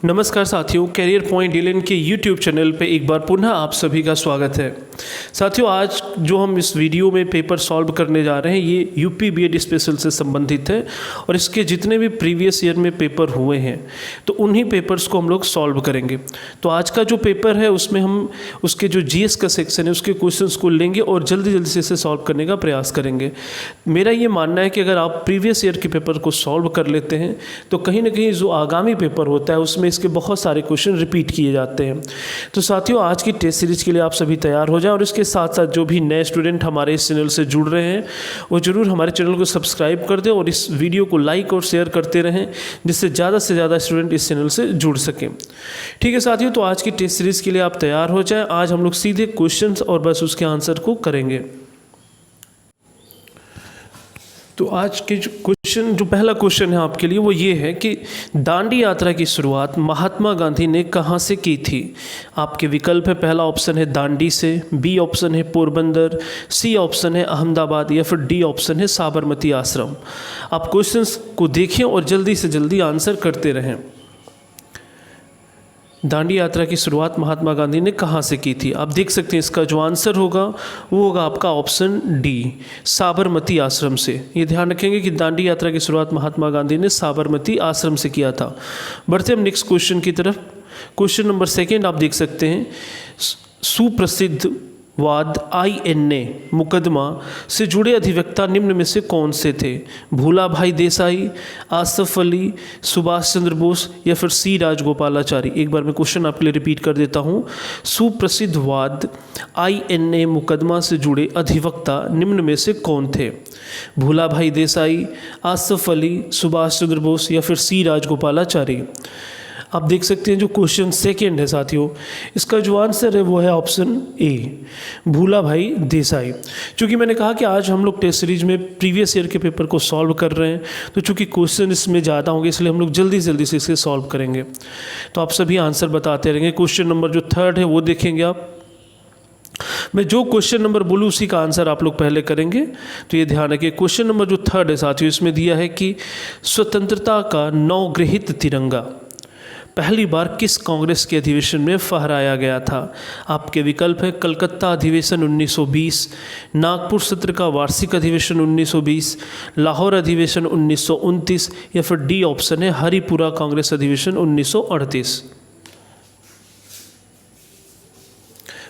नमस्कार साथियों, career point DLN के यूट्यूब चैनल पे एक बार पुनः आप सभी का स्वागत है। साथियों, आज जो हम इस वीडियो में पेपर सॉल्व करने जा रहे हैं ये यूपी बीएड स्पेशल से संबंधित है और इसके जितने भी प्रीवियस ईयर में पेपर हुए हैं तो उन्हीं पेपर्स को हम लोग सॉल्व करेंगे। तो आज का जो पेपर है उसमें हम उसके जो जीएस का सेक्शन है उसके क्वेश्चंस को लेंगे और जल्दी जल्दी से इसे सॉल्व करने का प्रयास करेंगे। मेरा ये मानना है कि अगर आप प्रीवियस ईयर के पेपर को सॉल्व कर लेते हैं तो कहीं ना कहीं जो आगामी पेपर होता है उसमें इसके बहुत सारे क्वेश्चन रिपीट किए जाते हैं। तो साथियों, आज की टेस्ट सीरीज के लिए आप सभी तैयार हो जाएं और इसके साथ साथ जो भी नए स्टूडेंट हमारे इस चैनल से जुड़ रहे हैं वो जरूर हमारे चैनल को सब्सक्राइब कर दें और इस वीडियो को लाइक और शेयर करते रहें जिससे ज़्यादा से ज़्यादा स्टूडेंट इस चैनल से जुड़ सकें। ठीक है साथियों, तो आज की टेस्ट सीरीज़ के लिए आप तैयार हो जाएं। आज हम लोग सीधे क्वेश्चन और बस उसके आंसर को करेंगे। तो आज के जो पहला क्वेश्चन है आपके लिए वो ये है कि दांडी यात्रा की शुरुआत महात्मा गांधी ने कहाँ से की थी। आपके विकल्प है, पहला ऑप्शन है दांडी से, बी ऑप्शन है पोरबंदर, सी ऑप्शन है अहमदाबाद या फिर डी ऑप्शन है साबरमती आश्रम। आप क्वेश्चंस को देखें और जल्दी से जल्दी आंसर करते रहें। दांडी यात्रा की शुरुआत महात्मा गांधी ने कहाँ से की थी। आप देख सकते हैं इसका जो आंसर होगा वो होगा आपका ऑप्शन डी, साबरमती आश्रम से। ये ध्यान रखेंगे कि दांडी यात्रा की शुरुआत महात्मा गांधी ने साबरमती आश्रम से किया था। बढ़ते हम नेक्स्ट क्वेश्चन की तरफ। क्वेश्चन नंबर सेकेंड आप देख सकते हैं, सुप्रसिद्ध वाद INA मुकदमा से जुड़े अधिवक्ता निम्न में से कौन से थे। भूला भाई देसाई, आसफ अली, सुभाष चंद्र बोस या फिर सी राजगोपालाचारी। एक बार मैं क्वेश्चन आपके लिए रिपीट कर देता हूँ। सुप्रसिद्ध वाद INA मुकदमा से जुड़े अधिवक्ता निम्न में से कौन थे। भूला भाई देसाई, आसफ अली, सुभाष चंद्र बोस या फिर सी राजगोपालाचारी। आप देख सकते हैं जो क्वेश्चन सेकेंड है साथियों, इसका जो आंसर है वो है ऑप्शन ए, भूला भाई देसाई। चूँकि मैंने कहा कि आज हम लोग टेस्ट सीरीज में प्रीवियस ईयर के पेपर को सॉल्व कर रहे हैं तो चूँकि क्वेश्चन इसमें ज़्यादा होंगे इसलिए हम लोग जल्दी जल्दी से इसे सॉल्व करेंगे। तो आप सभी आंसर बताते रहेंगे। क्वेश्चन नंबर जो थर्ड है वो देखेंगे आप। मैं जो क्वेश्चन नंबर बोलूँ उसी का आंसर आप लोग पहले करेंगे। तो ये ध्यान रखिए, क्वेश्चन नंबर जो थर्ड है साथियों इसमें दिया है कि स्वतंत्रता का नवगृहित तिरंगा पहली बार किस कांग्रेस के अधिवेशन में फहराया गया था। आपके विकल्प है कलकत्ता अधिवेशन 1920, नागपुर सत्र का वार्षिक अधिवेशन 1920, लाहौर अधिवेशन 1929 या फिर डी ऑप्शन है हरिपुरा कांग्रेस अधिवेशन 1938।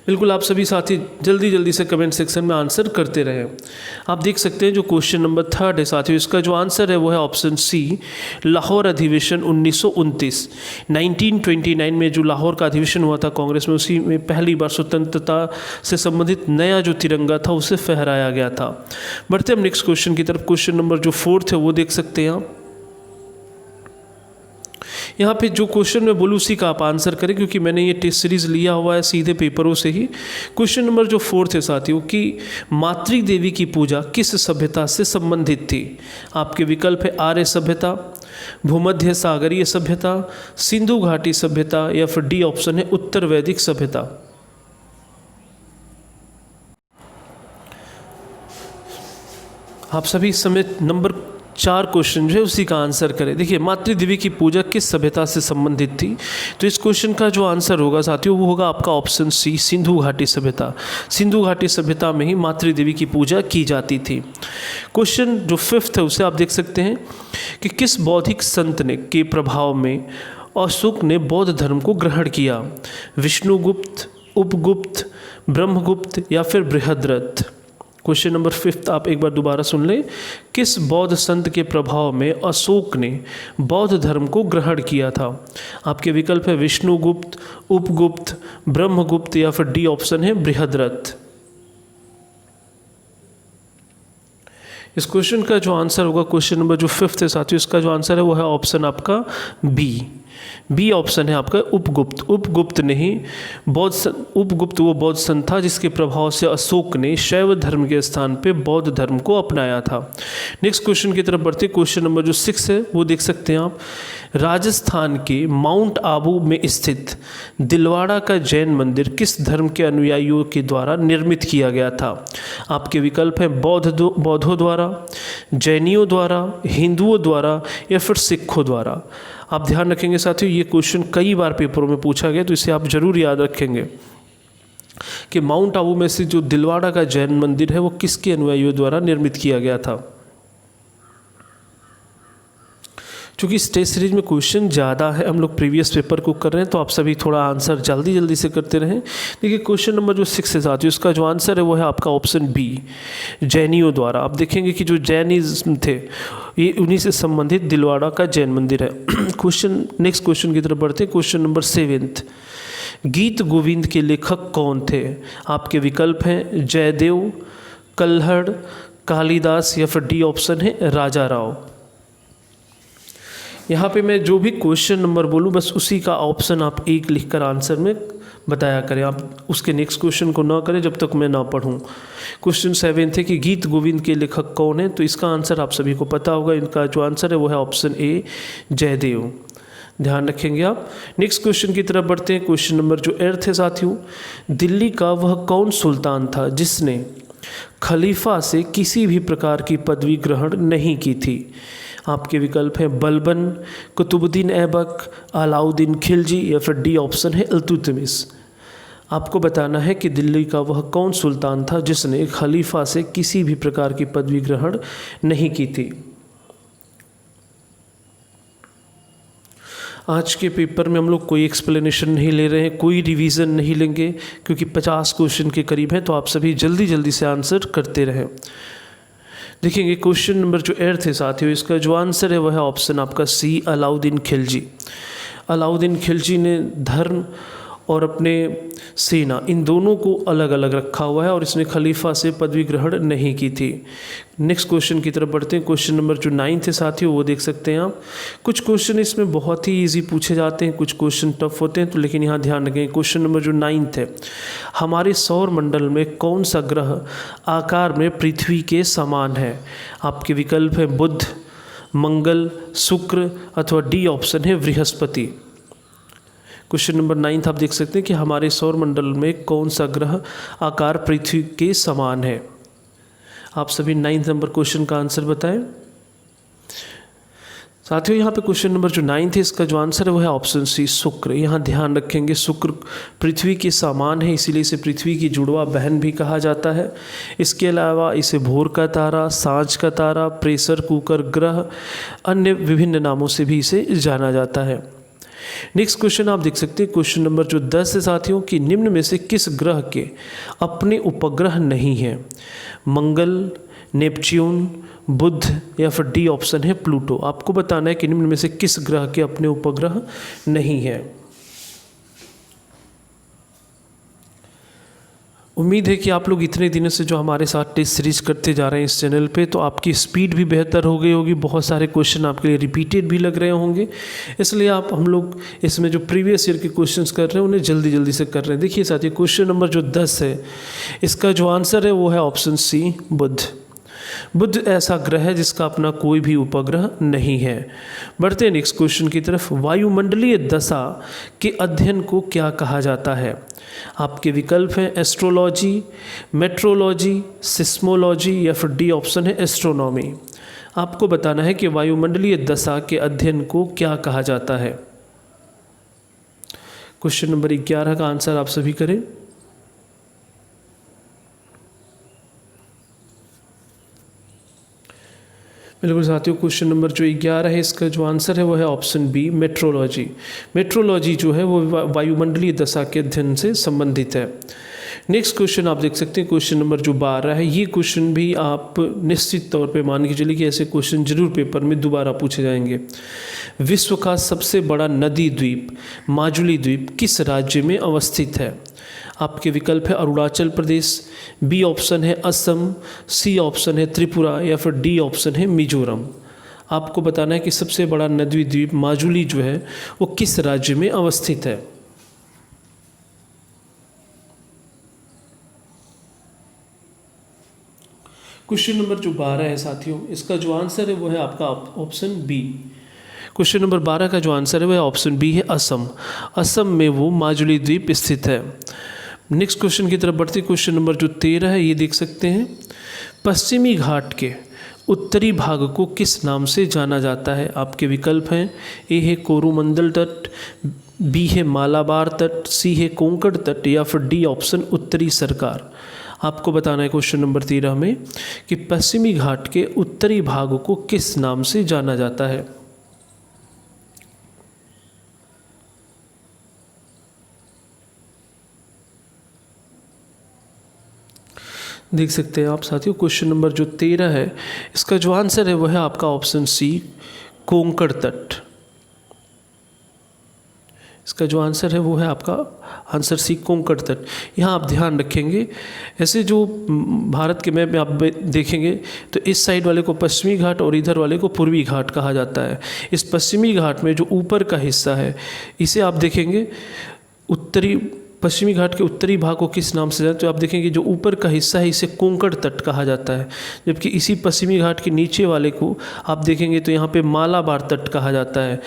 बिल्कुल आप सभी साथी जल्दी जल्दी से कमेंट सेक्शन में आंसर करते रहें। आप देख सकते हैं जो क्वेश्चन नंबर थर्ड है साथियों इसका जो आंसर है वो है ऑप्शन सी, लाहौर अधिवेशन 1929। 1929 में जो लाहौर का अधिवेशन हुआ था कांग्रेस में, उसी में पहली बार स्वतंत्रता से संबंधित नया जो तिरंगा था उसे फहराया गया था। बढ़ते हम नेक्स्ट क्वेश्चन की तरफ। क्वेश्चन नंबर जो फोर्थ है वो देख सकते हैं आप। यहाँ पे जो क्वेश्चन मैं बोलूँ उसी का आप आंसर करें क्योंकि मैंने ये टेस्ट सीरीज लिया हुआ है सीधे पेपरों से ही। क्वेश्चन नंबर जो फोर्थ है साथियों कि मातृ देवी की पूजा किस सभ्यता से संबंधित थी। आपके विकल्प है आर्य सभ्यता, भूमध्य सागरीय सभ्यता, सिंधु घाटी सभ्यता या फिर डी ऑप्शन है उत्तर वैदिक सभ्यता। आप सभी इस समय नंबर 4 क्वेश्चन जो है उसी का आंसर करें। देखिए, मातृ देवी की पूजा किस सभ्यता से संबंधित थी। तो इस क्वेश्चन का जो आंसर होगा साथियों वो होगा आपका ऑप्शन सी, सिंधु घाटी सभ्यता। सिंधु घाटी सभ्यता में ही मातृ देवी की पूजा की जाती थी। क्वेश्चन जो फिफ्थ है उसे आप देख सकते हैं कि किस बौद्धिक संत ने के प्रभाव में अशोक ने बौद्ध धर्म को ग्रहण किया। विष्णुगुप्त, उपगुप्त, ब्रह्मगुप्त या फिर बृहद्रथ। क्वेश्चन नंबर फिफ्थ आप एक बार दोबारा सुन लें। किस बौद्ध संत के प्रभाव में अशोक ने बौद्ध धर्म को ग्रहण किया था। आपके विकल्प है विष्णुगुप्त, उपगुप्त, ब्रह्मगुप्त या फिर डी ऑप्शन है बृहद्रथ। इस क्वेश्चन का जो आंसर होगा क्वेश्चन नंबर जो फिफ्थ है साथियों इसका जो आंसर है वो है ऑप्शन आपका बी ऑप्शन है आपका उपगुप्त। उपगुप्त ने ही उपगुप्त वो बौद्ध संत था जिसके प्रभाव से अशोक ने शैव धर्म के स्थान पे बौद्ध धर्म को अपनाया था। नेक्स्ट क्वेश्चन की तरफ बढ़ते। क्वेश्चन नंबर जो 6 है वो देख सकते हैं आप। राजस्थान के माउंट आबू में स्थित दिलवाड़ा का जैन मंदिर किस धर्म के अनुयायियों के द्वारा निर्मित किया गया था। आपके विकल्प हैं बौद्धों द्वारा, जैनियों द्वारा, हिंदुओं द्वारा या फिर सिखों द्वारा। आप ध्यान रखेंगे साथियों, ये क्वेश्चन कई बार पेपरों में पूछा गया, तो इसे आप जरूर याद रखेंगे कि माउंट आबू में से जो दिलवाड़ा का जैन मंदिर है वो किसके अनुयायियों द्वारा निर्मित किया गया था। क्योंकि इस टेस्ट सीरीज में क्वेश्चन ज़्यादा है, हम लोग प्रीवियस पेपर को कर रहे हैं, तो आप सभी थोड़ा आंसर जल्दी जल्दी से करते रहें। देखिए क्वेश्चन नंबर जो 6 है साथियों, इसका जो आंसर है वो है आपका ऑप्शन बी, जैनियों द्वारा। आप देखेंगे कि जो जैनिज्म थे ये उन्हीं से संबंधित दिलवाड़ा का जैन मंदिर है। क्वेश्चन नेक्स्ट क्वेश्चन की तरफ बढ़ते हैं। क्वेश्चन नंबर 7, गीत गोविंद के लेखक कौन थे। आपके विकल्प हैं जयदेव, कल्हड़, कालिदास या फिर डी ऑप्शन है राजा राव। यहाँ पे मैं जो भी क्वेश्चन नंबर बोलूँ बस उसी का ऑप्शन आप एक लिखकर आंसर में बताया करें, आप उसके नेक्स्ट क्वेश्चन को ना करें जब तक मैं ना पढ़ूँ। क्वेश्चन 7 थे कि गीत गोविंद के लेखक कौन है, तो इसका आंसर आप सभी को पता होगा। इनका जो आंसर है वो है ऑप्शन ए, जयदेव। ध्यान रखेंगे आप। नेक्स्ट क्वेश्चन की तरफ बढ़ते हैं। क्वेश्चन नंबर जो 8 है साथियों, दिल्ली का वह कौन सुल्तान था जिसने खलीफा से किसी भी प्रकार की पदवी ग्रहण नहीं की थी। आपके विकल्प हैं बलबन, कुतुबुद्दीन ऐबक, अलाउद्दीन खिलजी या फिर डी ऑप्शन है इल्तुतमिश। आपको बताना है कि दिल्ली का वह कौन सुल्तान था जिसने खलीफा से किसी भी प्रकार की पदवी ग्रहण नहीं की थी। आज के पेपर में हम लोग कोई एक्सप्लेनेशन नहीं ले रहे हैं, कोई रिवीजन नहीं लेंगे, क्योंकि 50 क्वेश्चन के करीब हैं, तो आप सभी जल्दी जल्दी से आंसर करते रहें। देखेंगे क्वेश्चन नंबर जो 8 है साथियों, इसका जो आंसर है वह है ऑप्शन आपका सी, अलाउद्दीन खिलजी। अलाउद्दीन खिलजी ने धर्म और अपने सेना इन दोनों को अलग अलग रखा हुआ है और इसने खलीफा से पदवी ग्रहण नहीं की थी। नेक्स्ट क्वेश्चन की तरफ बढ़ते हैं। क्वेश्चन नंबर जो 9 है साथियों, वो देख सकते हैं आप। कुछ क्वेश्चन इसमें बहुत ही इजी पूछे जाते हैं, कुछ क्वेश्चन टफ होते हैं, तो लेकिन यहाँ ध्यान रखें। क्वेश्चन नंबर जो 9 है, हमारे सौर मंडल में कौन सा ग्रह आकार में पृथ्वी के समान है। आपके विकल्प है बुध, मंगल, शुक्र अथवा डी ऑप्शन है बृहस्पति। क्वेश्चन नंबर 9 आप देख सकते हैं कि हमारे सौर मंडल में कौन सा ग्रह आकार पृथ्वी के समान है। आप सभी 9 नंबर क्वेश्चन का आंसर बताएं। साथियों यहाँ पे क्वेश्चन नंबर जो 9 है, इसका जो आंसर है वो है ऑप्शन सी, शुक्र। यहाँ ध्यान रखेंगे शुक्र पृथ्वी के समान है, इसीलिए इसे पृथ्वी की जुड़वा बहन भी कहा जाता है। इसके अलावा इसे भोर का तारा, सांझ का तारा, प्रेशर कुकर ग्रह, अन्य विभिन्न नामों से भी इसे जाना जाता है। नेक्स्ट क्वेश्चन आप देख सकते हैं। क्वेश्चन नंबर जो 10 है साथियों, कि निम्न में से किस ग्रह के अपने उपग्रह नहीं है। मंगल, नेपच्यून, बुध या फिर डी ऑप्शन है प्लूटो। आपको बताना है कि निम्न में से किस ग्रह के अपने उपग्रह नहीं है। उम्मीद है कि आप लोग इतने दिनों से जो हमारे साथ टेस्ट सीरीज करते जा रहे हैं इस चैनल पे, तो आपकी स्पीड भी बेहतर हो गई होगी, बहुत सारे क्वेश्चन आपके लिए रिपीटेड भी लग रहे होंगे, इसलिए हम लोग इसमें जो प्रीवियस ईयर के क्वेश्चंस कर रहे हैं उन्हें जल्दी जल्दी से कर रहे हैं। देखिए साथियों, क्वेश्चन नंबर जो 10 है, इसका जो आंसर है वो है ऑप्शन सी, बुध। बुध ऐसा ग्रह है जिसका अपना कोई भी उपग्रह नहीं है। बढ़ते हैं नेक्स्ट क्वेश्चन की तरफ। वायुमंडलीय दशा के अध्ययन को क्या कहा जाता है। आपके विकल्प हैं एस्ट्रोलॉजी, मेट्रोलॉजी, सिस्मोलॉजी या फिर डी ऑप्शन है एस्ट्रोनॉमी। आपको बताना है कि वायुमंडलीय दशा के अध्ययन को क्या कहा जाता है। क्वेश्चन नंबर 11 का आंसर आप सभी करें। बिल्कुल साथियों, क्वेश्चन नंबर जो 11 है, इसका जो आंसर है वो है ऑप्शन बी, मेट्रोलॉजी। मेट्रोलॉजी जो है वो वायुमंडलीय दशा के अध्ययन से संबंधित है। नेक्स्ट क्वेश्चन आप देख सकते हैं। क्वेश्चन नंबर जो 12 है, ये क्वेश्चन भी आप निश्चित तौर पे मान के चलिए कि ऐसे क्वेश्चन जरूर पेपर में दोबारा पूछे जाएंगे। विश्व का सबसे बड़ा नदी द्वीप माजुली द्वीप किस राज्य में अवस्थित है। आपके विकल्प है अरुणाचल प्रदेश, बी ऑप्शन है असम, सी ऑप्शन है त्रिपुरा या फिर डी ऑप्शन है मिजोरम। आपको बताना है कि सबसे बड़ा नदी द्वीप माजुली जो है वो किस राज्य में अवस्थित है। क्वेश्चन नंबर जो 12 है साथियों, इसका जो आंसर है वो है आपका ऑप्शन बी। क्वेश्चन नंबर 12 का जो आंसर है वो है ऑप्शन बी है असम। असम में वो माजुली द्वीप स्थित है। नेक्स्ट क्वेश्चन की तरफ बढ़ते। क्वेश्चन नंबर जो 13 है, ये देख सकते हैं। पश्चिमी घाट के उत्तरी भाग को किस नाम से जाना जाता है? आपके विकल्प हैं, ए है कोरोमंडल तट, बी है मालाबार तट, सी है कोंकण तट, या फिर डी ऑप्शन उत्तरी सरकार। आपको बताना है क्वेश्चन नंबर 13 में कि पश्चिमी घाट के उत्तरी भाग को किस नाम से जाना जाता है? देख सकते हैं आप साथियों, क्वेश्चन नंबर जो 13 है इसका जो आंसर है वो है आपका ऑप्शन सी, कोंकण तट। इसका जो आंसर है वो है आपका आंसर सी, कोंकण तट। यहाँ आप ध्यान रखेंगे, ऐसे जो भारत के मैप में आप देखेंगे तो इस साइड वाले को पश्चिमी घाट और इधर वाले को पूर्वी घाट कहा जाता है। इस पश्चिमी घाट में जो ऊपर का हिस्सा है इसे आप देखेंगे पश्चिमी घाट के उत्तरी भाग को किस नाम से जाते, तो आप देखेंगे जो ऊपर का हिस्सा है इसे कोंकण तट कहा जाता है, जबकि इसी पश्चिमी घाट के नीचे वाले को आप देखेंगे तो यहाँ पे मालाबार तट कहा जाता है।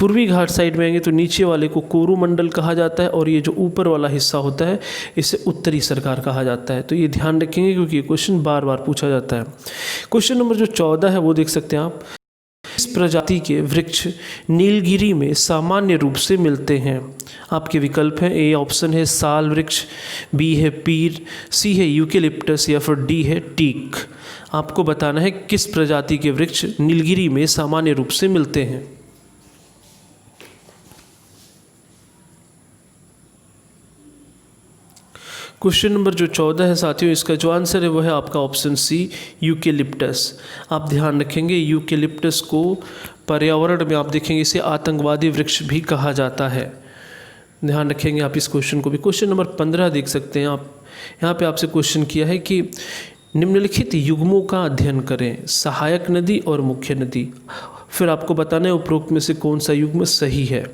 पूर्वी घाट साइड में आएंगे तो नीचे वाले को कोरोमंडल कहा जाता है, और ये जो ऊपर वाला हिस्सा होता है इसे उत्तरी सरकार कहा जाता है। तो ये ध्यान रखेंगे क्योंकि ये क्वेश्चन बार बार पूछा जाता है। क्वेश्चन नंबर जो 14 है वो देख सकते हैं आप, इस प्रजाति के वृक्ष नीलगिरी में सामान्य रूप से मिलते हैं। आपके विकल्प हैं, ए ऑप्शन है साल वृक्ष, बी है पीर, सी है यूकेलिप्टस, या फिर डी है टीक। आपको बताना है किस प्रजाति के वृक्ष नीलगिरी में सामान्य रूप से मिलते हैं। क्वेश्चन नंबर जो 14 है साथियों, इसका जो आंसर है वो है आपका ऑप्शन सी, यूकेलिप्टस। आप ध्यान रखेंगे यूकेलिप्टस को पर्यावरण में आप देखेंगे इसे आतंकवादी वृक्ष भी कहा जाता है। ध्यान रखेंगे आप इस क्वेश्चन को भी। क्वेश्चन नंबर 15 देख सकते हैं आप, यहाँ पे आपसे क्वेश्चन किया है कि निम्नलिखित युग्मों का अध्ययन करें, सहायक नदी और मुख्य नदी। फिर आपको बताना है उपरोक्त में से कौन सा युग्म सही है।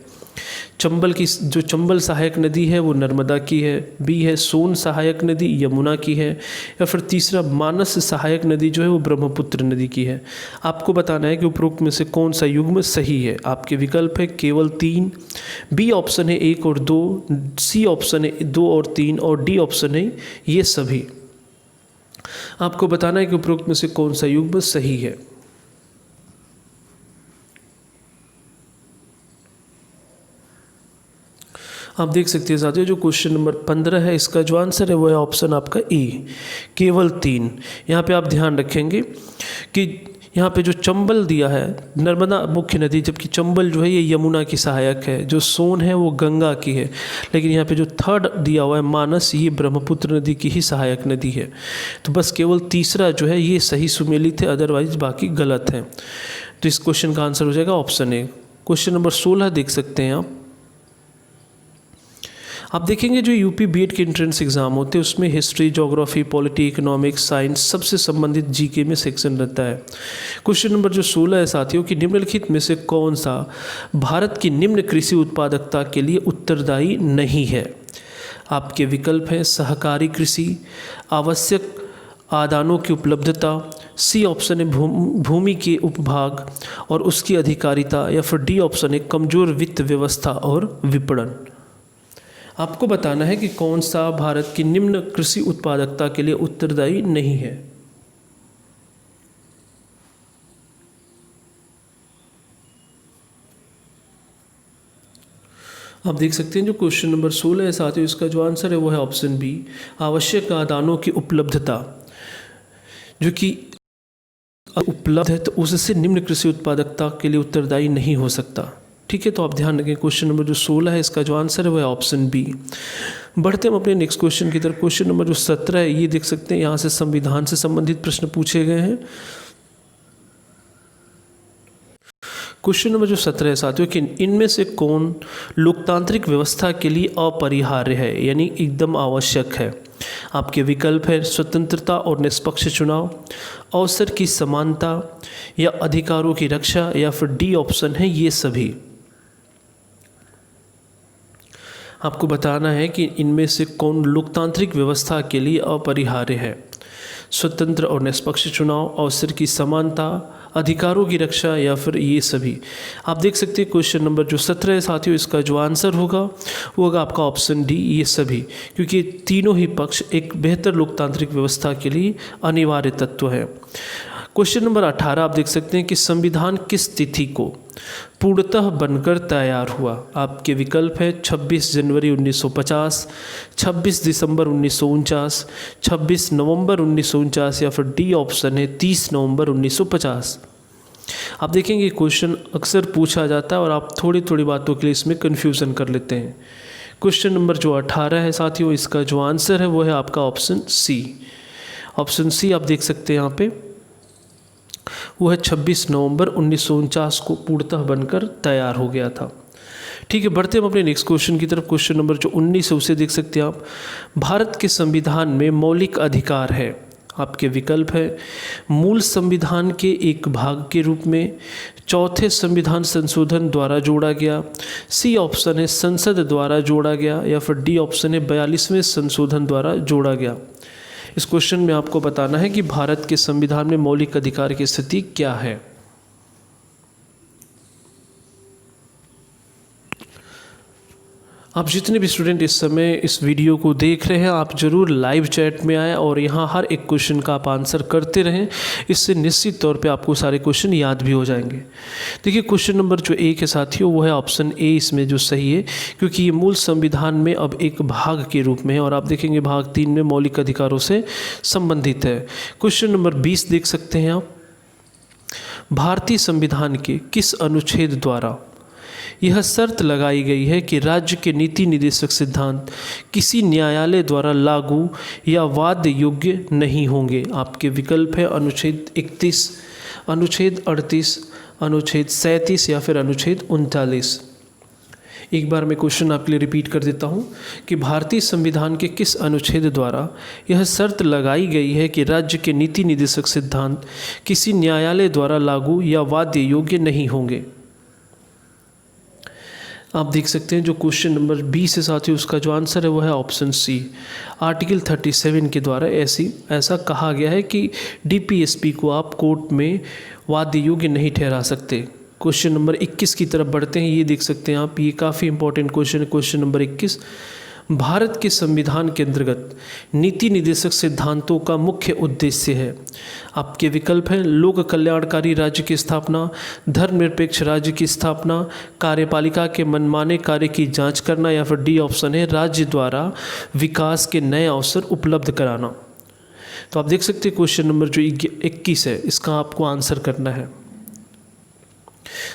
चंबल की जो चंबल सहायक नदी है वो नर्मदा की है, बी है सोन सहायक नदी यमुना की है, या फिर तीसरा मानस सहायक नदी जो है वो ब्रह्मपुत्र नदी की है। आपको बताना है कि उपरोक्त में से कौन सा युग्म सही है। आपके विकल्प है केवल 3, बी ऑप्शन है 1 और 2, सी ऑप्शन है 2 और 3, और डी ऑप्शन है ये सभी। आपको बताना है कि उपरोक्त में से कौन सा युग्म सही है। आप देख सकते हैं साथियों, जो क्वेश्चन नंबर 15 है इसका जो आंसर है वो है ऑप्शन आपका ए, केवल 3। यहाँ पे आप ध्यान रखेंगे कि यहाँ पे जो चंबल दिया है नर्मदा मुख्य नदी, जबकि चंबल जो है ये यमुना की सहायक है, जो सोन है वो गंगा की है, लेकिन यहाँ पे जो थर्ड दिया हुआ है मानस, ये ब्रह्मपुत्र नदी की ही सहायक नदी है। तो बस केवल तीसरा जो है ये सही सुमेलित है, अदरवाइज बाकी गलत है। तो इस क्वेश्चन का आंसर हो जाएगा ऑप्शन ए। क्वेश्चन नंबर 16 देख सकते हैं आप देखेंगे जो यूपी बीएड के एंट्रेंस एग्जाम होते हैं उसमें history, geography, polity, economics, science सबसे संबंधित जीके में सेक्शन रहता है। क्वेश्चन नंबर जो 16 है साथियों कि निम्नलिखित में से कौन सा भारत की निम्न कृषि उत्पादकता के लिए उत्तरदायी नहीं है। आपके विकल्प हैं सहकारी कृषि, आवश्यक आदानों की उपलब्धता, सी ऑप्शन है भूमि के उपभाग और उसकी अधिकारिता, या फिर डी ऑप्शन है कमजोर वित्त व्यवस्था और विपणन। आपको बताना है कि कौन सा भारत की निम्न कृषि उत्पादकता के लिए उत्तरदायी नहीं है। आप देख सकते हैं जो क्वेश्चन नंबर 16 है साथियों, इसका जो आंसर है वो है ऑप्शन बी, आवश्यक आदानों की उपलब्धता। जो कि उपलब्ध है तो उससे निम्न कृषि उत्पादकता के लिए उत्तरदायी नहीं हो सकता। ठीक है, तो आप ध्यान रखें क्वेश्चन नंबर जो 16 है इसका जो आंसर है वो है ऑप्शन बी। बढ़ते हम अपने नेक्स्ट क्वेश्चन की तरफ। क्वेश्चन नंबर जो 17 है ये देख सकते हैं, यहाँ से संविधान से संबंधित प्रश्न पूछे गए हैं। क्वेश्चन नंबर जो 17 है साथियों कि इनमें से कौन लोकतांत्रिक व्यवस्था के लिए अपरिहार्य है, यानी एकदम आवश्यक है। आपके विकल्प है स्वतंत्रता और निष्पक्ष चुनाव, अवसर की समानता, या अधिकारों की रक्षा, या फिर डी ऑप्शन है ये सभी। आपको बताना है कि इनमें से कौन लोकतांत्रिक व्यवस्था के लिए अपरिहार्य है। स्वतंत्र और निष्पक्ष चुनाव, अवसर की समानता, अधिकारों की रक्षा, या फिर ये सभी। आप देख सकते हैं क्वेश्चन नंबर जो 17 है साथियों, इसका जो आंसर होगा वो होगा आपका ऑप्शन डी, ये सभी, क्योंकि तीनों ही पक्ष एक बेहतर लोकतांत्रिक व्यवस्था के लिए अनिवार्य तत्व है। क्वेश्चन नंबर 18 आप देख सकते हैं कि संविधान किस तिथि को पूर्णतः बनकर तैयार हुआ। आपके विकल्प है 26 जनवरी 1950, 26 दिसंबर 1949, 26 नवंबर 1949 या फिर डी ऑप्शन है 30 नवंबर 1950। आप देखेंगे क्वेश्चन अक्सर पूछा जाता है और आप थोड़ी थोड़ी बातों के लिए इसमें कन्फ्यूज़न कर लेते हैं। क्वेश्चन नंबर जो 18 है साथियों, इसका जो आंसर है वो है आपका ऑप्शन सी। ऑप्शन सी आप देख सकते हैं यहाँ पे, वो है 26 नवंबर 1949 को पूर्णतः बनकर तैयार हो गया था। ठीक है, बढ़ते हम अपने नेक्स्ट क्वेश्चन की तरफ। क्वेश्चन नंबर जो 19 है उसे देख सकते हैं आप। भारत के संविधान में मौलिक अधिकार है। आपके विकल्प है मूल संविधान के एक भाग के रूप में, चौथे संविधान संशोधन द्वारा जोड़ा गया, सी ऑप्शन है संसद द्वारा जोड़ा गया या फिर डी ऑप्शन है 42वें संशोधन द्वारा जोड़ा गया। इस क्वेश्चन में आपको बताना है कि भारत के संविधान में मौलिक अधिकार की स्थिति क्या है। आप जितने भी स्टूडेंट इस समय इस वीडियो को देख रहे हैं, आप ज़रूर लाइव चैट में आएँ और यहाँ हर एक क्वेश्चन का आप आंसर करते रहें। इससे निश्चित तौर पे आपको सारे क्वेश्चन याद भी हो जाएंगे। देखिए क्वेश्चन नंबर जो 1 है साथियों, वो है ऑप्शन ए इसमें जो सही है, क्योंकि ये मूल संविधान में अब एक भाग के रूप में है और आप देखेंगे भाग 3 में मौलिक अधिकारों से संबंधित है। क्वेश्चन नंबर 20 देख सकते हैं आप। भारतीय संविधान के किस अनुच्छेद द्वारा यह शर्त लगाई गई है कि राज्य के नीति निर्देशक सिद्धांत किसी न्यायालय द्वारा लागू या वाद योग्य नहीं होंगे। आपके विकल्प है अनुच्छेद 31, अनुच्छेद 38, अनुच्छेद 37 या फिर अनुच्छेद 39। एक बार मैं क्वेश्चन आपके लिए रिपीट कर देता हूं कि भारतीय संविधान के किस अनुच्छेद द्वारा यह शर्त लगाई गई है कि राज्य के नीति निर्देशक सिद्धांत किसी न्यायालय द्वारा लागू या वाद योग्य नहीं होंगे। आप देख सकते हैं जो क्वेश्चन नंबर 20 है साथियों, उसका जो आंसर है वो है ऑप्शन सी। आर्टिकल 37 के द्वारा ऐसा कहा गया है कि डीपीएसपी को आप कोर्ट में वाद योग्य नहीं ठहरा सकते। क्वेश्चन नंबर 21 की तरफ बढ़ते हैं। ये देख सकते हैं आप, ये काफ़ी इंपॉर्टेंट क्वेश्चन है। क्वेश्चन नंबर 21, भारत के संविधान के अंतर्गत नीति निर्देशक सिद्धांतों का मुख्य उद्देश्य है। आपके विकल्प हैं लोक कल्याणकारी राज्य की स्थापना, धर्मनिरपेक्ष राज्य की स्थापना, कार्यपालिका के मनमाने कार्य की जांच करना या फिर डी ऑप्शन है राज्य द्वारा विकास के नए अवसर उपलब्ध कराना। तो आप देख सकते हैं क्वेश्चन नंबर जो 21 है, इसका आपको आंसर करना है।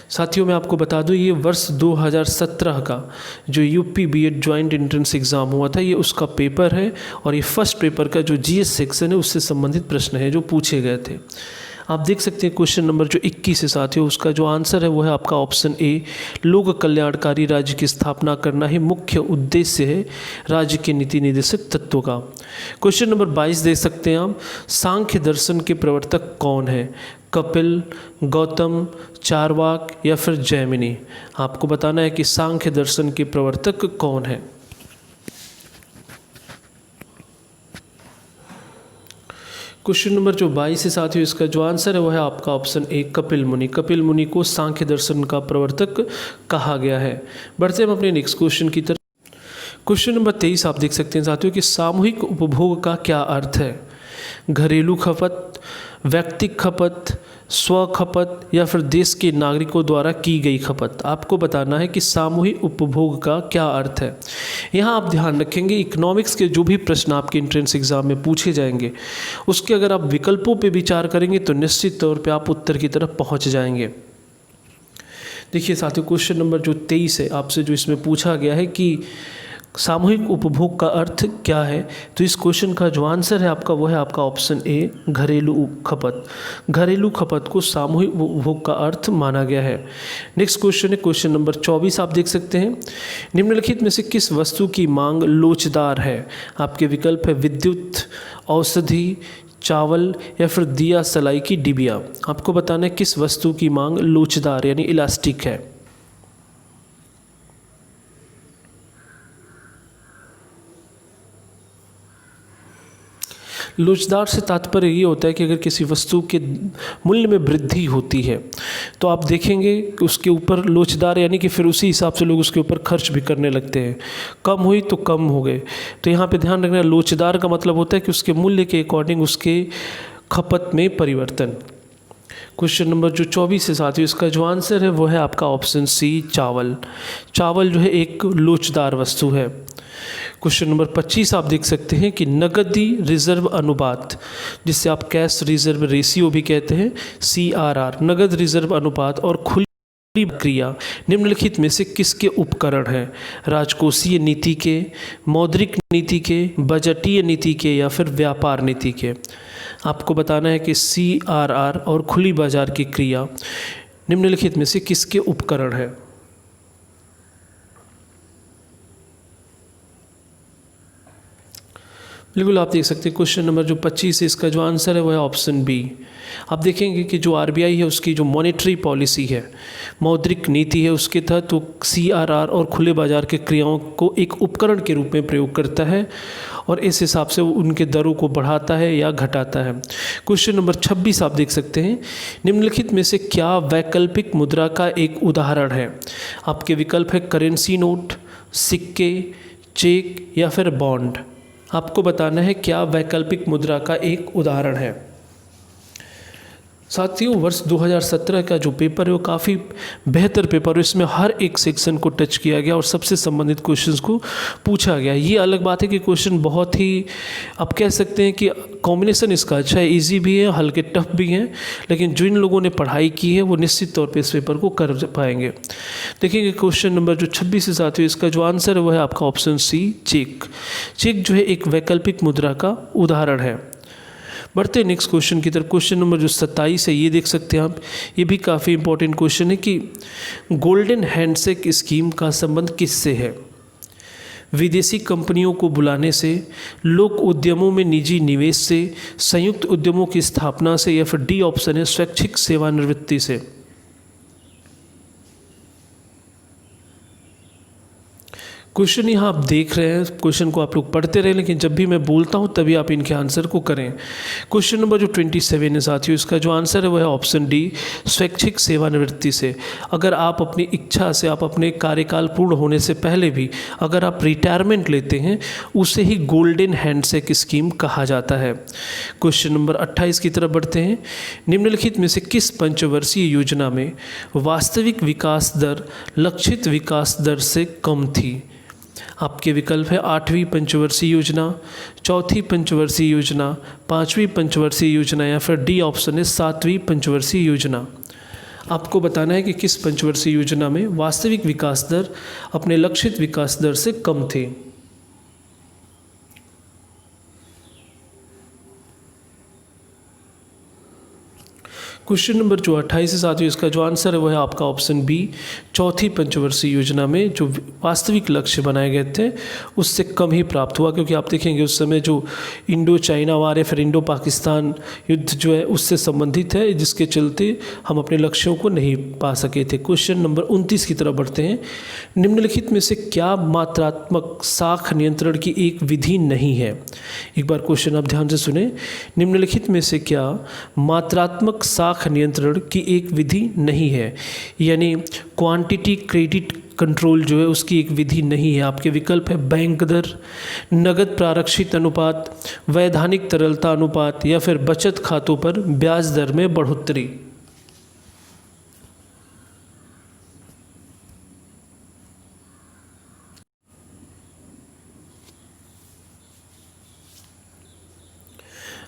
साथियों मैं आपको बता दूं, ये वर्ष 2017 का जो UP BEd joint entrance exam हुआ था, ये उसका पेपर है और ये फर्स्ट पेपर का जो जीएस सेक्शन है उससे संबंधित प्रश्न है जो पूछे गए थे। आप देख सकते हैं क्वेश्चन नंबर जो 21 है साथियों, उसका जो आंसर है वो है आपका ऑप्शन ए। लोक कल्याणकारी राज्य की स्थापना करना ही मुख्य उद्देश्य है राज्य के नीति निर्देशक तत्वों का। क्वेश्चन नंबर 22 देख सकते हैं आप। सांख्य दर्शन के प्रवर्तक कौन है? कपिल, गौतम, चारवाक या फिर जैमिनी। आपको बताना है कि सांख्य दर्शन के प्रवर्तक कौन है। क्वेश्चन नंबर जो 22 है साथियों, इसका जो आंसर है वो है आपका ऑप्शन ए कपिल मुनि। कपिल मुनि को सांख्य दर्शन का प्रवर्तक कहा गया है। बढ़ते हम अपने नेक्स्ट क्वेश्चन की तरफ। क्वेश्चन नंबर 23 आप देख सकते हैं साथियों कि सामूहिक उपभोग का क्या अर्थ है? घरेलू खपत, व्यक्तिगत खपत, स्व खपत या फिर देश के नागरिकों द्वारा की गई खपत। आपको बताना है कि सामूहिक उपभोग का क्या अर्थ है। यहाँ आप ध्यान रखेंगे इकोनॉमिक्स के जो भी प्रश्न आपके एंट्रेंस एग्जाम में पूछे जाएंगे, उसके अगर आप विकल्पों पे विचार करेंगे तो निश्चित तौर पे आप उत्तर की तरफ पहुँच जाएंगे। देखिए साथियों, क्वेश्चन नंबर जो 23 है आपसे जो इसमें पूछा गया है कि सामूहिक उपभोग का अर्थ क्या है, तो इस क्वेश्चन का जो आंसर है आपका वो है आपका ऑप्शन ए घरेलू खपत। घरेलू खपत को सामूहिक उपभोग का अर्थ माना गया है। नेक्स्ट क्वेश्चन है क्वेश्चन नंबर 24 आप देख सकते हैं। निम्नलिखित में से किस वस्तु की मांग लोचदार है? आपके विकल्प है विद्युत, औषधि, चावल या फिर दिया सलाई की डिबिया। आपको बताना है किस वस्तु की मांग लोचदार यानी इलास्टिक है। लोचदार से तात्पर्य ये होता है कि अगर किसी वस्तु के मूल्य में वृद्धि होती है तो आप देखेंगे कि उसके ऊपर लोचदार यानी कि फिर उसी हिसाब से लोग उसके ऊपर खर्च भी करने लगते हैं। कम हुई तो कम हो गए। तो यहाँ पे ध्यान रखना, लोचदार का मतलब होता है कि उसके मूल्य के अकॉर्डिंग उसके खपत में परिवर्तन। क्वेश्चन नंबर जो 24 है साथियों, इसका जो आंसर है वो है आपका ऑप्शन सी, चावल। चावल जो है एक लोचदार वस्तु है। क्वेश्चन नंबर 25 आप देख सकते हैं कि नकदी रिजर्व अनुपात, जिससे आप कैश रिजर्व रेशियो भी कहते हैं, CRR, नगद रिजर्व अनुपात और खुली क्रिया निम्नलिखित में से किसके उपकरण हैं? राजकोषीय नीति के, मौद्रिक नीति के, बजटीय नीति के या फिर व्यापार नीति के? आपको बताना है कि CRR और खुली बाजार की क्रिया निम्नलिखित में से किसके उपकरण है? बिल्कुल आप देख सकते हैं क्वेश्चन नंबर जो 25 है, इसका जो आंसर है वो है ऑप्शन बी। आप देखेंगे कि जो RBI है उसकी जो मॉनेटरी पॉलिसी है, मौद्रिक नीति है, उसके तहत वो CRR और खुले बाजार के क्रियाओं को एक उपकरण के रूप में प्रयोग करता है और इस हिसाब से वो उनके दरों को बढ़ाता है या घटाता है। क्वेश्चन नंबर 26 आप देख सकते हैं, निम्नलिखित में से क्या वैकल्पिक मुद्रा का एक उदाहरण है? आपके विकल्प है करेंसी नोट, सिक्के, चेक या फिर बॉन्ड। आपको बताना है क्या वैकल्पिक मुद्रा का एक उदाहरण है। साथियों, वर्ष 2017 का जो पेपर है वो काफ़ी बेहतर पेपर है। इसमें हर एक सेक्शन को टच किया गया और सबसे संबंधित क्वेश्चंस को पूछा गया। ये अलग बात है कि क्वेश्चन बहुत ही, आप कह सकते हैं कि कॉम्बिनेशन इसका अच्छा है, इजी भी है, हल्के टफ भी हैं, लेकिन जिन लोगों ने पढ़ाई की है वो निश्चित तौर पे इस पेपर को कर पाएंगे। देखिए क्वेश्चन नंबर जो 26 है साथियों, इसका जो आंसर है वो है आपका ऑप्शन सी, चेक। चेक जो है एक वैकल्पिक मुद्रा का उदाहरण है। बढ़ते हैं नेक्स्ट क्वेश्चन की तरफ। क्वेश्चन नंबर जो 27 है, ये देख सकते हैं आप, ये भी काफ़ी इंपॉर्टेंट क्वेश्चन है कि गोल्डन हैंडशेक स्कीम का संबंध किससे है? विदेशी कंपनियों को बुलाने से, लोक उद्यमों में निजी निवेश से, संयुक्त उद्यमों की स्थापना से या फिर डी ऑप्शन है स्वैच्छिक सेवानिवृत्ति से? क्वेश्चन यहाँ आप देख रहे हैं, क्वेश्चन को आप लोग पढ़ते रहे, लेकिन जब भी मैं बोलता हूँ तभी आप इनके आंसर को करें। क्वेश्चन नंबर जो 27 है साथियों, इसका जो आंसर है वो है ऑप्शन डी, स्वैच्छिक सेवानिवृत्ति से। अगर आप अपनी इच्छा से, आप अपने कार्यकाल पूर्ण होने से पहले भी अगर आप रिटायरमेंट लेते हैं, उसे ही गोल्डन हैंडशेक स्कीम कहा जाता है। क्वेश्चन नंबर 28 की तरफ बढ़ते हैं। निम्नलिखित में से किस पंचवर्षीय योजना में वास्तविक विकास दर लक्षित विकास दर से कम थी? आपके विकल्प है 8वीं पंचवर्षीय योजना, 4थी पंचवर्षीय योजना, 5वीं पंचवर्षीय योजना या फिर डी ऑप्शन है 7वीं पंचवर्षीय योजना। आपको बताना है कि किस पंचवर्षीय योजना में वास्तविक विकास दर अपने लक्षित विकास दर से कम थी। क्वेश्चन नंबर जो 28 है साथियों, इसका जो आंसर है वो है आपका ऑप्शन बी, चौथी पंचवर्षीय योजना में जो वास्तविक लक्ष्य बनाए गए थे उससे कम ही प्राप्त हुआ, क्योंकि आप देखेंगे उस समय जो इंडो चाइना वार या फिर इंडो पाकिस्तान युद्ध जो है उससे संबंधित है, जिसके चलते हम अपने लक्ष्यों को नहीं पा सके थे। क्वेश्चन नंबर 29 की तरफ बढ़ते हैं। निम्नलिखित में से क्या मात्रात्मक साख नियंत्रण की एक विधि नहीं है? एक बार क्वेश्चन आप ध्यान से सुने। निम्नलिखित में से क्या मात्रात्मक साख नियंत्रण की एक विधि नहीं है? यानी क्वांटिटी क्रेडिट कंट्रोल जो है उसकी एक विधि नहीं है। आपके विकल्प है बैंक दर, नगद प्रारक्षित अनुपात, वैधानिक तरलता अनुपात या फिर बचत खातों पर ब्याज दर में बढ़ोतरी।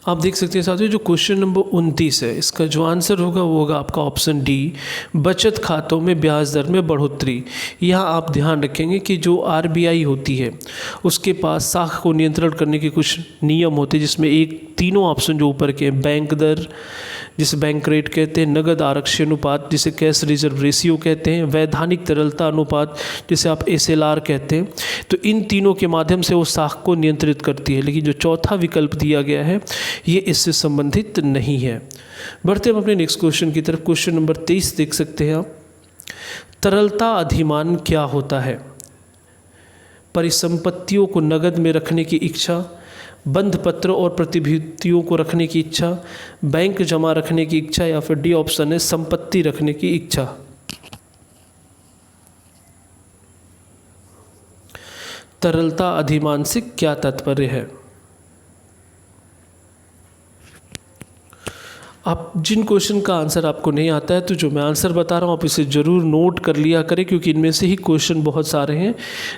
आप देख सकते हैं साथियों, जो क्वेश्चन नंबर 29 है इसका जो आंसर होगा वो होगा आपका ऑप्शन डी, बचत खातों में ब्याज दर में बढ़ोतरी। यहाँ आप ध्यान रखेंगे कि जो RBI होती है उसके पास साख को नियंत्रण करने के कुछ नियम होते हैं, जिसमें एक तीनों ऑप्शन जो ऊपर के बैंक दर जिसे बैंक रेट कहते हैं, नगद आरक्षी अनुपात जिसे कैश रिजर्व रेशियो कहते हैं, वैधानिक तरलता अनुपात जिसे आप SLR कहते हैं, तो इन तीनों के माध्यम से वो साख को नियंत्रित करती है। लेकिन जो चौथा विकल्प दिया गया है ये इससे संबंधित नहीं है। बढ़ते हम अपने नेक्स्ट क्वेश्चन की तरफ। क्वेश्चन नंबर 23 देख सकते हैं आप। तरलता अधिमान क्या होता है? परिसंपत्तियों को नगद में रखने की इच्छा, बंध पत्रों और प्रतिभूतियों को रखने की इच्छा, बैंक जमा रखने की इच्छा या फिर डी ऑप्शन है संपत्ति रखने की इच्छा। तरलता अधिमान से क्या तात्पर्य है? आप जिन क्वेश्चन का आंसर आपको नहीं आता है तो जो मैं आंसर बता रहा हूँ आप इसे ज़रूर नोट कर लिया करें, क्योंकि इनमें से ही क्वेश्चन बहुत सारे हैं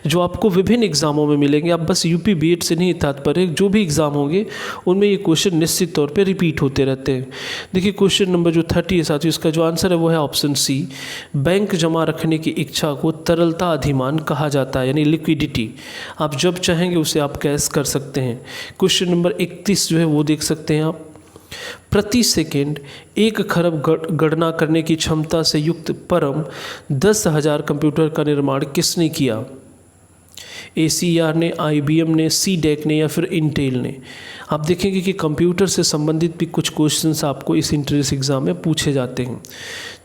जो आपको विभिन्न एग्ज़ामों में मिलेंगे। आप बस यूपी बीएड से नहीं तात्पर्य, जो भी एग्ज़ाम होंगे उनमें ये क्वेश्चन निश्चित तौर पर रिपीट होते रहते हैं। देखिए क्वेश्चन नंबर जो 30 है साथियों, इसका जो आंसर है वो है ऑप्शन सी। बैंक जमा रखने की इच्छा को तरलता अधिमान कहा जाता है, यानी लिक्विडिटी। आप जब चाहेंगे उसे आप कैश कर सकते हैं। क्वेश्चन नंबर 31 जो है वो देख सकते हैं आप। प्रति सेकेंड 1 खरब गणना करने की क्षमता से युक्त परम 10,000 कंप्यूटर का निर्माण किसने किया? ACR ने, IBM ने, CDEC ने या फिर इंटेल ने। आप देखेंगे कि कंप्यूटर से संबंधित भी कुछ क्वेश्चंस आपको इस इंट्रेंस एग्जाम में पूछे जाते हैं।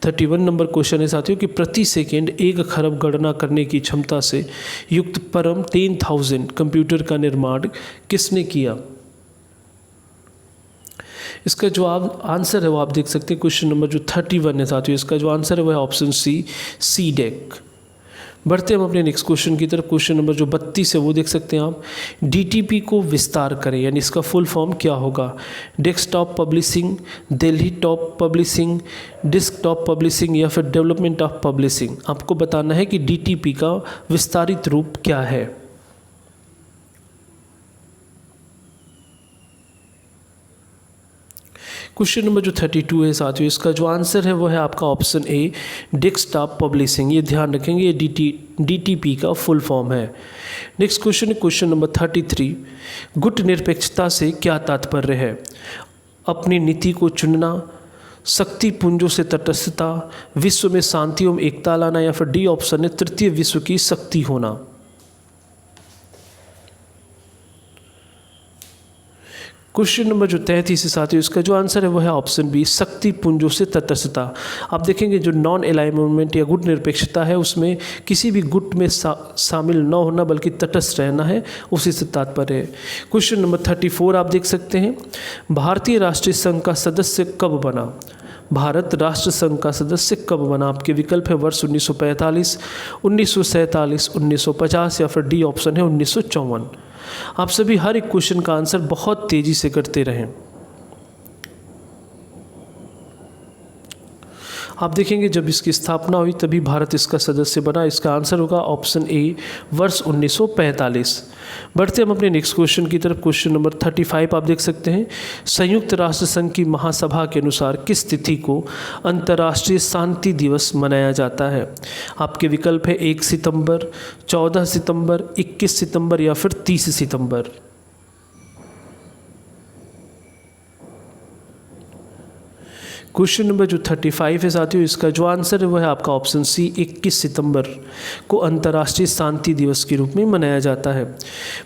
31 नंबर क्वेश्चन है साथियों कि प्रति सेकेंड 1 खरब गणना करने की क्षमता से युक्त परम 10,000 कंप्यूटर का निर्माण किसने किया? इसका जो आंसर है वो आप देख सकते हैं। क्वेश्चन नंबर जो 31 है साथियों, इसका जो आंसर है वो है ऑप्शन सी, CDEC। बढ़ते हम अपने नेक्स्ट क्वेश्चन की तरफ। क्वेश्चन नंबर जो 32 है वो देख सकते हैं आप। DTP को विस्तार करें, यानी इसका फुल फॉर्म क्या होगा? Desktop publishing, Delhi top publishing, desktop publishing या फिर डेवलपमेंट ऑफ पब्लिशिंग। आपको बताना है कि DTP का विस्तारित रूप क्या है। क्वेश्चन नंबर जो 32 है साथियों, इसका जो आंसर है वो है आपका ऑप्शन ए, डेस्कटॉप पब्लिशिंग। ये ध्यान रखेंगे, ये DTP का फुल फॉर्म है। नेक्स्ट क्वेश्चन है क्वेश्चन नंबर 33। गुट निरपेक्षता से क्या तात्पर्य है? अपनी नीति को चुनना, शक्ति पुंजों से तटस्थता, विश्व में शांति एवं एकता लाना या फिर डी ऑप्शन है तृतीय विश्व की शक्ति होना। क्वेश्चन नंबर जो 33 है साथियों, इसका जो आंसर है वो है ऑप्शन बी, शक्ति पुंजों से तटस्थता। आप देखेंगे जो नॉन अलाइनमेंट या गुट निरपेक्षता है उसमें किसी भी गुट में शामिल न होना बल्कि तटस्थ रहना है, उसी से तात्पर्य है। क्वेश्चन नंबर 34 आप देख सकते हैं। भारतीय राष्ट्रीय संघ का सदस्य कब बना? भारत राष्ट्र संघ का सदस्य कब बना? आपके विकल्प है वर्ष 1945, 1947, 1950 या फिर डी ऑप्शन है 1954। आप सभी हर एक क्वेश्चन का आंसर बहुत तेजी से करते रहें। आप देखेंगे जब इसकी स्थापना हुई तभी भारत इसका सदस्य बना। इसका आंसर होगा ऑप्शन ए, वर्ष 1945। बढ़ते हम अपने नेक्स्ट क्वेश्चन की तरफ। क्वेश्चन नंबर 35 आप देख सकते हैं। संयुक्त राष्ट्र संघ की महासभा के अनुसार किस तिथि को अंतर्राष्ट्रीय शांति दिवस मनाया जाता है? आपके विकल्प है 1 सितंबर, 14 सितंबर, 21 सितंबर या फिर 30 सितंबर। क्वेश्चन नंबर जो 35 है साथियों, इसका जो आंसर है वो है आपका ऑप्शन सी, 21 सितंबर को अंतर्राष्ट्रीय शांति दिवस के रूप में मनाया जाता है।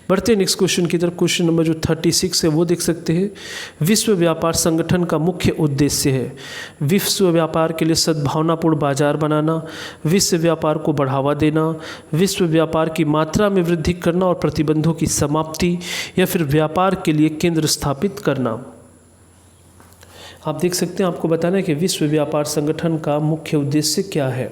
बढ़ते हैं नेक्स्ट क्वेश्चन की तरफ। क्वेश्चन नंबर जो 36 है वो देख सकते हैं। विश्व व्यापार संगठन का मुख्य उद्देश्य है विश्व व्यापार के लिए सद्भावनापूर्ण बाजार बनाना, विश्व व्यापार को बढ़ावा देना, विश्व व्यापार की मात्रा में वृद्धि करना और प्रतिबंधों की समाप्ति, या फिर व्यापार के लिए केंद्र स्थापित करना। आप देख सकते हैं, आपको बताना है कि विश्व व्यापार संगठन का मुख्य उद्देश्य क्या है।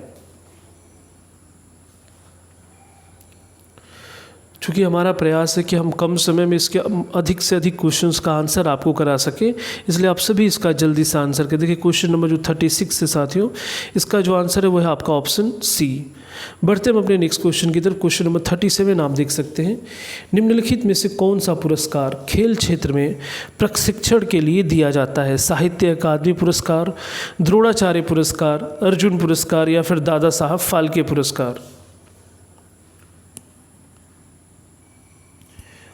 चूँकि हमारा प्रयास है कि हम कम समय में इसके अधिक से अधिक क्वेश्चंस का आंसर आपको करा सकें, इसलिए आप सभी इसका जल्दी से आंसर कर देखिए। क्वेश्चन नंबर जो 36 है साथियों, इसका जो आंसर है वो है आपका ऑप्शन सी। बढ़ते हम अपने नेक्स्ट क्वेश्चन की तरफ। क्वेश्चन नंबर 37 आप देख सकते हैं। निम्नलिखित में से कौन सा पुरस्कार खेल क्षेत्र में प्रशिक्षण के लिए दिया जाता है? साहित्य अकादमी पुरस्कार, द्रोणाचार्य पुरस्कार, अर्जुन पुरस्कार या फिर दादा साहब फाल्के पुरस्कार।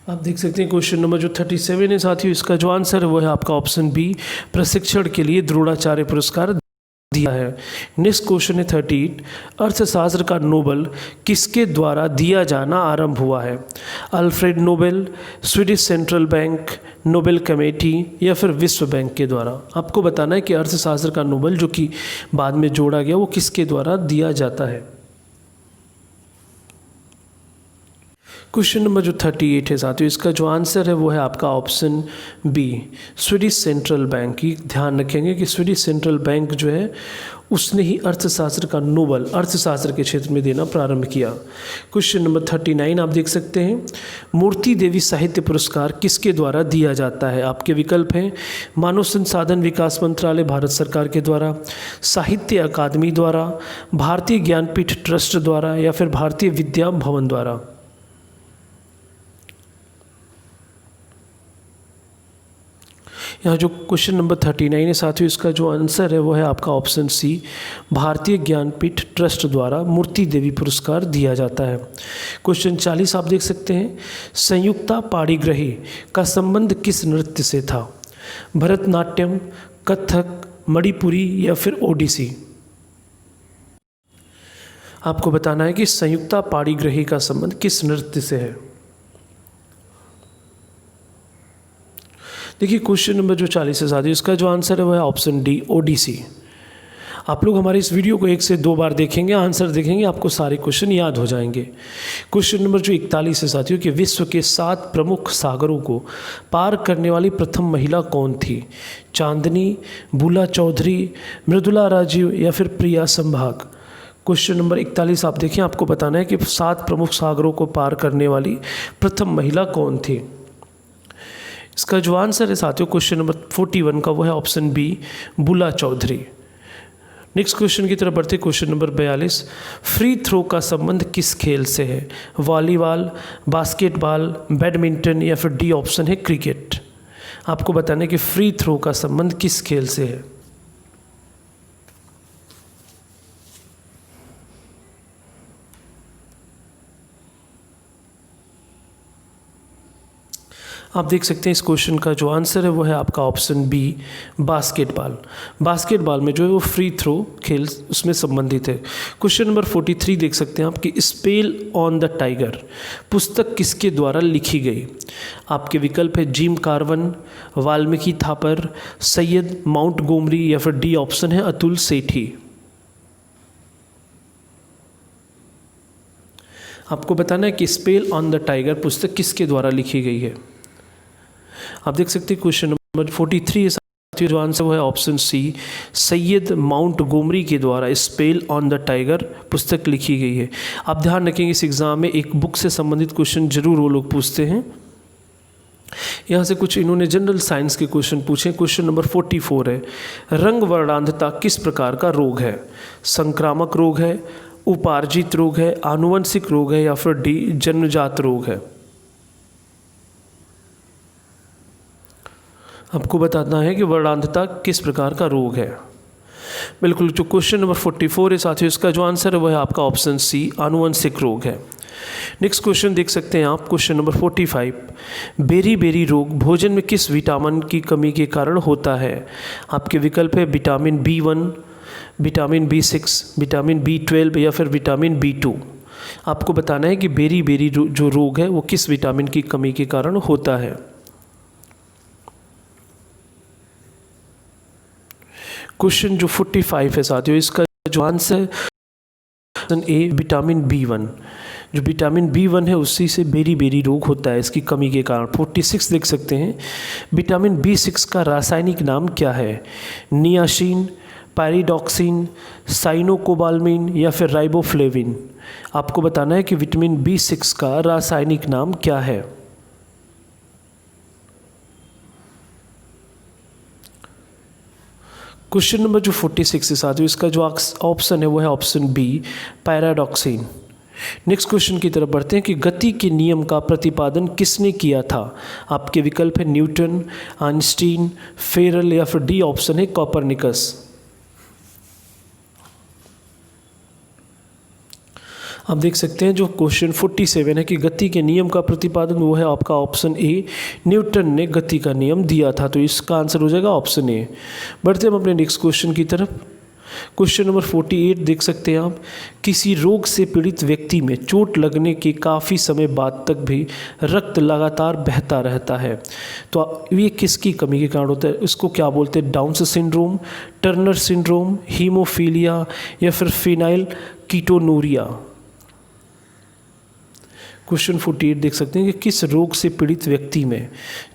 आप देख सकते हैं क्वेश्चन नंबर जो 37 है साथियों, इसका जो आंसर है वो है आपका ऑप्शन बी, प्रशिक्षण के लिए द्रोणाचार्य पुरस्कार दिया है। नेक्स्ट क्वेश्चन है 38। अर्थशास्त्र का नोबेल किसके द्वारा दिया जाना आरंभ हुआ है? Alfred Nobel, Swedish central bank, Nobel committee या फिर विश्व बैंक के द्वारा। आपको बताना है कि अर्थशास्त्र का नोबेल जो कि बाद में जोड़ा गया वो किसके द्वारा दिया जाता है। क्वेश्चन नंबर जो 38 है साथियों, इसका जो आंसर है वो है आपका option B, Swedish central bank. ये ध्यान रखेंगे कि स्वीडिश सेंट्रल बैंक जो है उसने ही अर्थशास्त्र का नोबेल अर्थशास्त्र के क्षेत्र में देना प्रारंभ किया। क्वेश्चन नंबर 39 आप देख सकते हैं, मूर्ति देवी साहित्य पुरस्कार किसके द्वारा दिया जाता है? आपके विकल्प हैं मानव संसाधन विकास मंत्रालय भारत सरकार के द्वारा, साहित्य अकादमी द्वारा, भारतीय ज्ञानपीठ ट्रस्ट द्वारा या फिर भारतीय विद्या भवन द्वारा। यहाँ जो क्वेश्चन नंबर 39 है साथियों, इसका जो आंसर है वो है आपका ऑप्शन सी, भारतीय ज्ञानपीठ ट्रस्ट द्वारा मूर्ति देवी पुरस्कार दिया जाता है। क्वेश्चन 40 आप देख सकते हैं, संयुक्ता पाणिग्राही का संबंध किस नृत्य से था? भरतनाट्यम, कथक, मणिपुरी या फिर ओडिसी? आपको बताना है कि संयुक्ता पाणिग्राही का संबंध किस नृत्य से है। देखिए क्वेश्चन नंबर जो 40 है साथियों, इसका जो आंसर है वो है ऑप्शन डी, ओडिसी। आप लोग हमारे इस वीडियो को 1 से 2 बार देखेंगे, आंसर देखेंगे, आपको सारे क्वेश्चन याद हो जाएंगे। क्वेश्चन नंबर जो 41 है साथियों, कि विश्व के 7 प्रमुख सागरों को पार करने वाली प्रथम महिला कौन थी? चांदनी, बुला चौधरी, मृदुला राजीव या फिर प्रिया संभाग? क्वेश्चन नंबर 41 आप देखें, आपको बताना है कि 7 प्रमुख सागरों को पार करने वाली प्रथम महिला कौन थी। इसका जो आंसर है साथियों क्वेश्चन नंबर 41 का वो है ऑप्शन बी, बुला चौधरी। नेक्स्ट क्वेश्चन की तरफ बढ़ते, क्वेश्चन नंबर 42, फ्री थ्रो का संबंध किस खेल से है? वॉलीबॉल, बास्केटबॉल, बैडमिंटन या फिर डी ऑप्शन है क्रिकेट? आपको बताना है कि फ्री थ्रो का संबंध किस खेल से है। आप देख सकते हैं इस क्वेश्चन का जो आंसर है वो है आपका ऑप्शन बी, बास्केटबॉल। बास्केटबॉल में जो है वो फ्री थ्रो खेल उसमें संबंधित है। क्वेश्चन नंबर 43 देख सकते हैं आप कि स्पेल ऑन द टाइगर पुस्तक किसके द्वारा लिखी गई? आपके विकल्प है Jim Corbett, Valmiki Thapar, Syed Montgomery या फिर डी ऑप्शन है अतुल सेठी? आपको बताना है कि स्पेल ऑन द टाइगर पुस्तक किसके द्वारा लिखी गई है। आप देख सकते हैं क्वेश्चन नंबर 43 जो आंसर वो है ऑप्शन सी, सैयद माउंट गोमरी के द्वारा स्पेल ऑन द टाइगर पुस्तक लिखी गई है। आप ध्यान रखेंगे इस एग्ज़ाम में एक बुक से संबंधित क्वेश्चन जरूर वो लोग पूछते हैं। यहाँ से कुछ इन्होंने जनरल साइंस के क्वेश्चन पूछे। क्वेश्चन नंबर 44 है, रंग वर्णांधता किस प्रकार का रोग है? संक्रामक रोग है, उपार्जित रोग है, आनुवंशिक रोग है या फिर डी जन्मजात रोग है? आपको बताना है कि वर्णांधता किस प्रकार का रोग है। बिल्कुल, जो क्वेश्चन नंबर 44 है साथियों, इसका जो आंसर है वह है आपका ऑप्शन सी, आनुवंशिक रोग है। नेक्स्ट क्वेश्चन देख सकते हैं आप, क्वेश्चन नंबर 45, बेरी बेरी रोग भोजन में किस विटामिन की कमी के कारण होता है? आपके विकल्प है vitamin B1, vitamin B6, vitamin B12 या फिर विटामिन B2? आपको बताना है कि बेरी बेरी जो रोग है वो किस विटामिन की कमी के कारण होता है। क्वेश्चन जो 45 है साथियों, इसका जो answer option A, vitamin B1। जो विटामिन B1 है उसी से बेरी बेरी रोग होता है, इसकी कमी के कारण। 46 देख सकते हैं, विटामिन B6 का रासायनिक नाम क्या है? नियासिन, पैरिडॉक्सिन, साइनोकोबाल्मिन या फिर राइबोफ्लेविन? आपको बताना है कि विटामिन B6 का रासायनिक नाम क्या है। क्वेश्चन नंबर जो 46 है साथियों, इसका जो ऑप्शन है वो है option B, pyridoxine. Next question की तरफ बढ़ते हैं कि गति के नियम का प्रतिपादन किसने किया था? आपके विकल्प है न्यूटन, आइंस्टीन, फेरल या फिर डी ऑप्शन है कॉपरनिकस? आप देख सकते हैं जो क्वेश्चन 47 है कि गति के नियम का प्रतिपादन वो है आपका ऑप्शन ए, न्यूटन ने गति का नियम दिया था, तो इसका आंसर हो जाएगा ऑप्शन ए। बढ़ते हम अपने नेक्स्ट क्वेश्चन की तरफ। क्वेश्चन नंबर 48 देख सकते हैं आप, किसी रोग से पीड़ित व्यक्ति में चोट लगने के काफ़ी समय बाद तक भी रक्त लगातार बहता रहता है, तो ये किसकी कमी के कारण होता है? इसको क्या बोलते हैं? Down syndrome, Turner syndrome, haemophilia या फिर फिनाइल कीटोनूरिया? क्वेश्चन 48 देख सकते हैं कि किस रोग से पीड़ित व्यक्ति में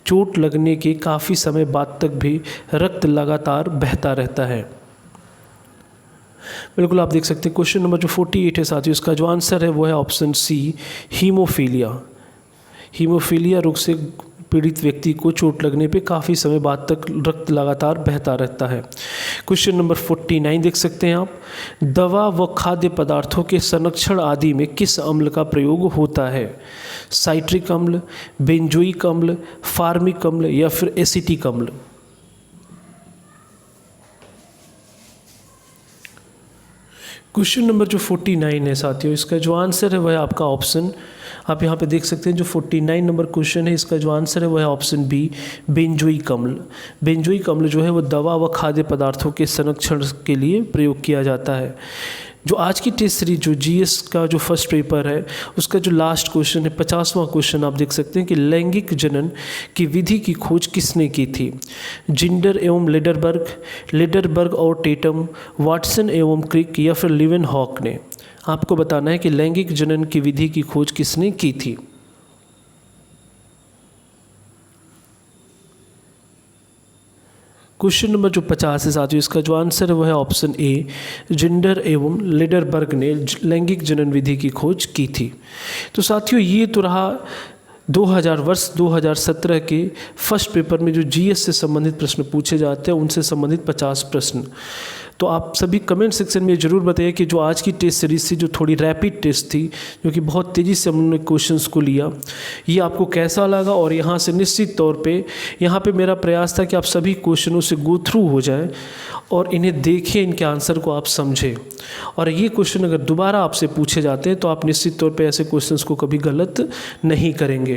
चोट लगने के काफ़ी समय बाद तक भी रक्त लगातार बहता रहता है। बिल्कुल आप देख सकते हैं क्वेश्चन नंबर जो 48 है साथियों, इसका जो आंसर है वो है ऑप्शन सी, हीमोफीलिया। हीमोफीलिया रोग से पीड़ित व्यक्ति को चोट लगने पे काफ़ी समय बाद तक रक्त लगातार बहता रहता है। क्वेश्चन नंबर 49 देख सकते हैं आप, दवा व खाद्य पदार्थों के संरक्षण आदि में किस अम्ल का प्रयोग होता है? साइट्रिक अम्ल, बेंजोइक अम्ल, फार्मिक अम्ल या फिर एसिटिक अम्ल? क्वेश्चन नंबर जो 49 है साथियों, इसका जो आंसर है वह है आपका ऑप्शन, आप यहाँ पे देख सकते हैं जो 49 नंबर क्वेश्चन है, इसका जो आंसर है वह है ऑप्शन बी, बेंजोइक अम्ल। बेंजोइक अम्ल जो है वो दवा व खाद्य पदार्थों के संरक्षण के लिए प्रयोग किया जाता है। जो आज की टेस्ट सीरीज जो जीएस का जो फर्स्ट पेपर है उसका जो लास्ट क्वेश्चन है 50वां क्वेश्चन, आप देख सकते हैं कि लैंगिक जनन की विधि की खोज किसने की थी? जिंडर एवं लेडरबर्ग और टेटम, वाटसन एवं क्रिक या फिर लिवेनहॉक ने? आपको बताना है कि लैंगिक जनन की विधि की खोज किसने की थी। क्वेश्चन नंबर जो 50 है साथियों, इसका जो आंसर है वह है ऑप्शन ए, जिंडर एवं लेडरबर्ग ने लैंगिक जनन विधि की खोज की थी। तो साथियों ये तो रहा 2017 के फर्स्ट पेपर में जो जीएस से संबंधित प्रश्न पूछे जाते हैं उनसे संबंधित 50 प्रश्न। तो आप सभी कमेंट सेक्शन में ज़रूर बताइए कि जो आज की टेस्ट सीरीज थी, जो थोड़ी रैपिड टेस्ट थी, जो कि बहुत तेज़ी से हमने क्वेश्चंस को लिया, ये आपको कैसा लगा। और यहाँ से निश्चित तौर पे यहाँ पे मेरा प्रयास था कि आप सभी क्वेश्चनों से गो थ्रू हो जाएं और इन्हें देखें, इनके आंसर को आप समझें। और ये क्वेश्चन अगर दोबारा आपसे पूछे जाते हैं तो आप निश्चित तौर पर ऐसे क्वेश्चंस को कभी गलत नहीं करेंगे।